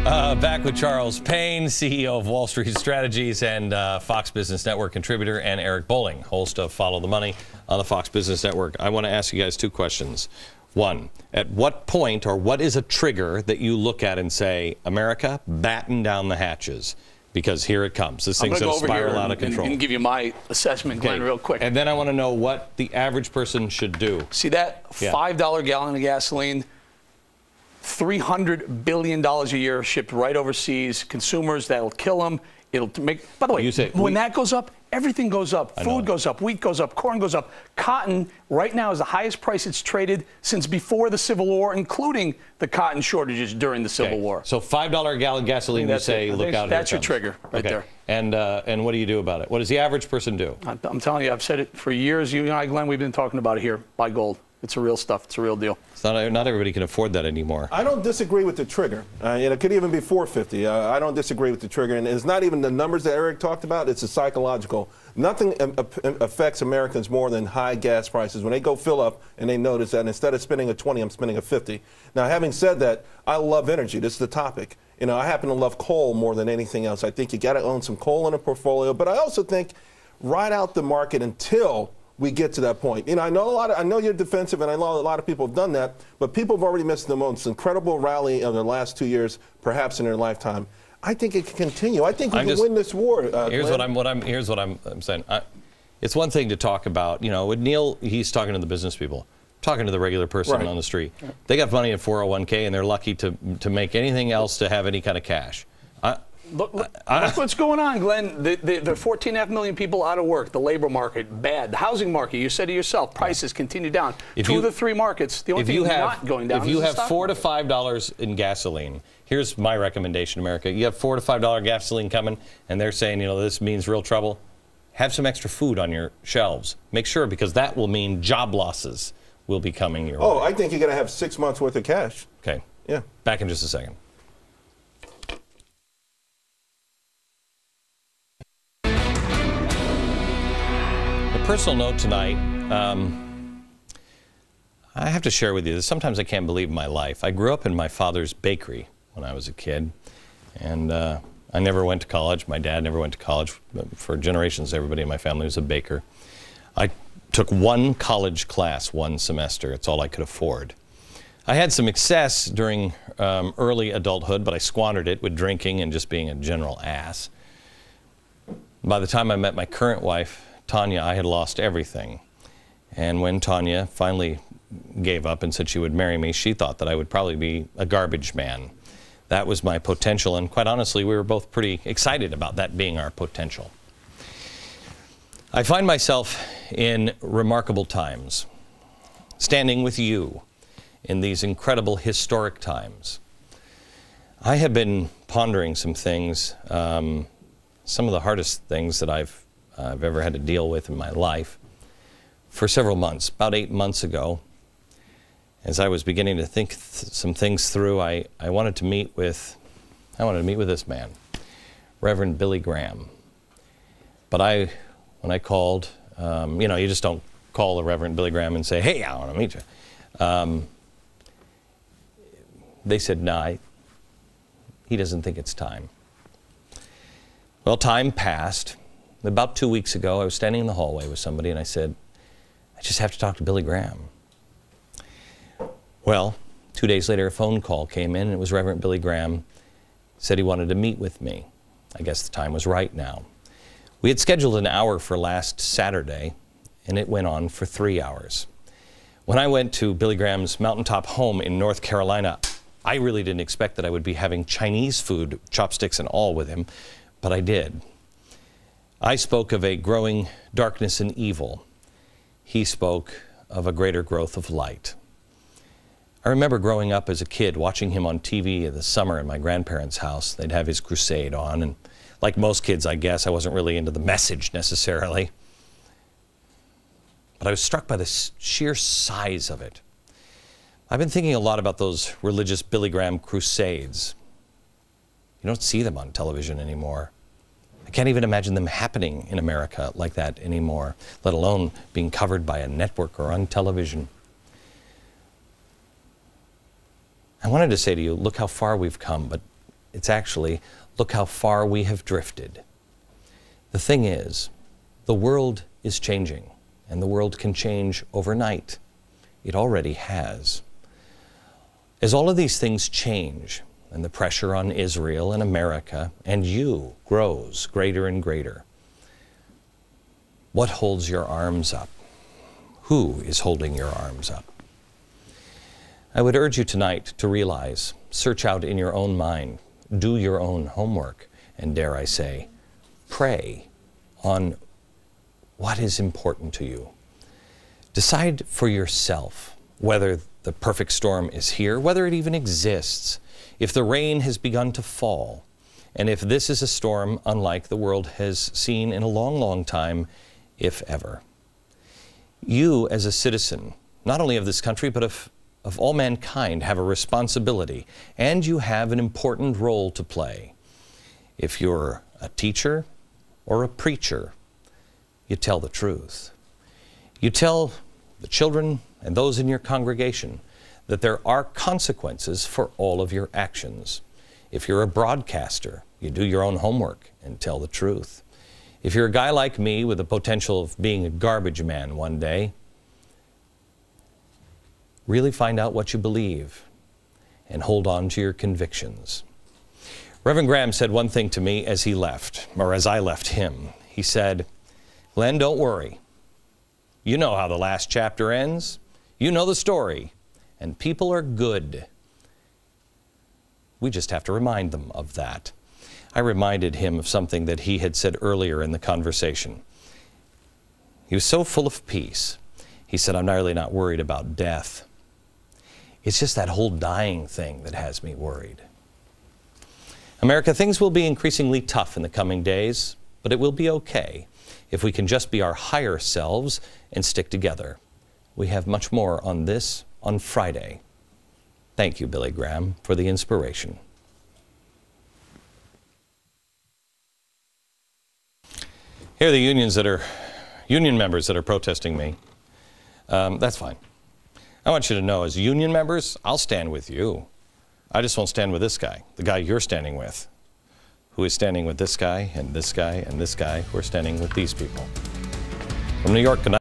Back with Charles Payne, CEO of Wall Street Strategies and Fox Business Network contributor, and Eric Bolling, host of Follow the Money on the Fox Business Network. I want to ask you guys two questions. One, at what point or what is a trigger that you look at and say, America, batten down the hatches? Because here it comes. This thing's going to spiral out of control. And give you my assessment, Glenn, real quick. And then I want to know what the average person should do. See that $5 gallon of gasoline? $300 billion a year shipped right overseas. Consumers, that'll kill them. It'll make. By the way, when that goes up, everything goes up. Food goes up, wheat goes up, corn goes up. Cotton right now is the highest price it's traded since before the Civil War, including the cotton shortages during the Civil War. So $5 a gallon gasoline, you say, look out. That's your trigger right there. And what do you do about it? What does the average person do? I'm telling you, I've said it for years. You and I, Glenn, we've been talking about it here. Buy gold. It's a real stuff. It's a real deal. It's not everybody can afford that anymore. I don't disagree with the trigger. It could even be 450. I don't disagree with the trigger. And it's not even the numbers that Eric talked about. It's a psychological. Nothing affects Americans more than high gas prices. When they go fill up and they notice that instead of spending a 20, I'm spending a 50. Now, having said that, I love energy. This is the topic. You know, I happen to love coal more than anything else. I think you got to own some coal in a portfolio. But I also think ride out the market until we get to that point. You know, I know you're defensive, and I know a lot of people have done that, but people have already missed the most incredible rally of the last 2 years, perhaps in their lifetime. I think it can continue. I think we can win this war. Here's what I'm saying. It's one thing to talk about, you know, with Neil, he's talking to the business people, talking to the regular person on the street. They got money in 401k, and they're lucky to make anything else to have any kind of cash. Look what's going on, Glenn. There are 14.5 million people out of work. The labor market, bad. The housing market, you said it yourself, prices continue down. Two of the three markets, the only thing not going down is the stock market. If you have $4 to $5 in gasoline, here's my recommendation, America. You have $4 to $5 gasoline coming, and they're saying, you know, this means real trouble. Have some extra food on your shelves. Make sure, because that will mean job losses will be coming your way. I think you're going to have 6 months worth of cash. Okay. Yeah. Back in just a second. Personal note tonight, I have to share with you this. Sometimes I can't believe my life. I grew up in my father's bakery when I was a kid, and I never went to college. My dad never went to college. For generations, everybody in my family was a baker. I took one college class one semester. It's all I could afford. I had some success during early adulthood, but I squandered it with drinking and just being a general ass. By the time I met my current wife, Tanya, I had lost everything. And when Tanya finally gave up and said she would marry me, she thought that I would probably be a garbage man. That was my potential, and quite honestly, we were both pretty excited about that being our potential. I find myself in remarkable times, standing with you in these incredible historic times. I have been pondering some things, some of the hardest things that I've ever had to deal with in my life for several months. About 8 months ago, as I was beginning to think some things through, I wanted to meet with this man, Reverend Billy Graham. But when I called, you know, you just don't call the Reverend Billy Graham and say, hey, I want to meet you. They said, no, he doesn't think it's time. Well, time passed. About 2 weeks ago, I was standing in the hallway with somebody, and I said, I just have to talk to Billy Graham. Well, 2 days later, a phone call came in, and it was Reverend Billy Graham. Said he wanted to meet with me. I guess the time was right now. We had scheduled an hour for last Saturday, and it went on for 3 hours. When I went to Billy Graham's mountaintop home in North Carolina, I really didn't expect that I would be having Chinese food, chopsticks and all, with him, but I did. I spoke of a growing darkness and evil. He spoke of a greater growth of light. I remember growing up as a kid, watching him on TV in the summer in my grandparents' house. They'd have his crusade on, and like most kids, I guess, I wasn't really into the message necessarily. But I was struck by the sheer size of it. I've been thinking a lot about those religious Billy Graham crusades. You don't see them on television anymore. I can't even imagine them happening in America like that anymore, let alone being covered by a network or on television. I wanted to say to you, look how far we've come, but It's actually, look how far we have drifted. The thing is, the world is changing, and the world can change overnight. It already has. As all of these things change, and the pressure on Israel and America and you grows greater and greater, what holds your arms up? Who is holding your arms up? I would urge you tonight to realize, search out in your own mind, do your own homework, and dare I say, pray on what is important to you. Decide for yourself whether the perfect storm is here, whether it even exists, if the rain has begun to fall, and if this is a storm unlike the world has seen in a long, long time, if ever. You, as a citizen, not only of this country, but of all mankind, have a responsibility, and you have an important role to play. If you're a teacher or a preacher, you tell the truth. You tell the children and those in your congregation that there are consequences for all of your actions. If you're a broadcaster, you do your own homework and tell the truth. If you're a guy like me with the potential of being a garbage man one day, really find out what you believe and hold on to your convictions. Reverend Graham said one thing to me as he left, or as I left him. He said, "Glenn, don't worry. You know how the last chapter ends. You know the story. And people are good. We just have to remind them of that." I reminded him of something that he had said earlier in the conversation. He was so full of peace. He said, "I'm really not worried about death. It's just that whole dying thing that has me worried." America, things will be increasingly tough in the coming days, but it will be okay if we can just be our higher selves and stick together. We have much more on this on Friday. Thank you, Billy Graham, for the inspiration. Here are the union members that are protesting me. That's fine. I want you to know, as union members, I'll stand with you. I just won't stand with this guy, the guy you're standing with, who is standing with this guy and this guy and this guy, who are standing with these people. From New York, good night.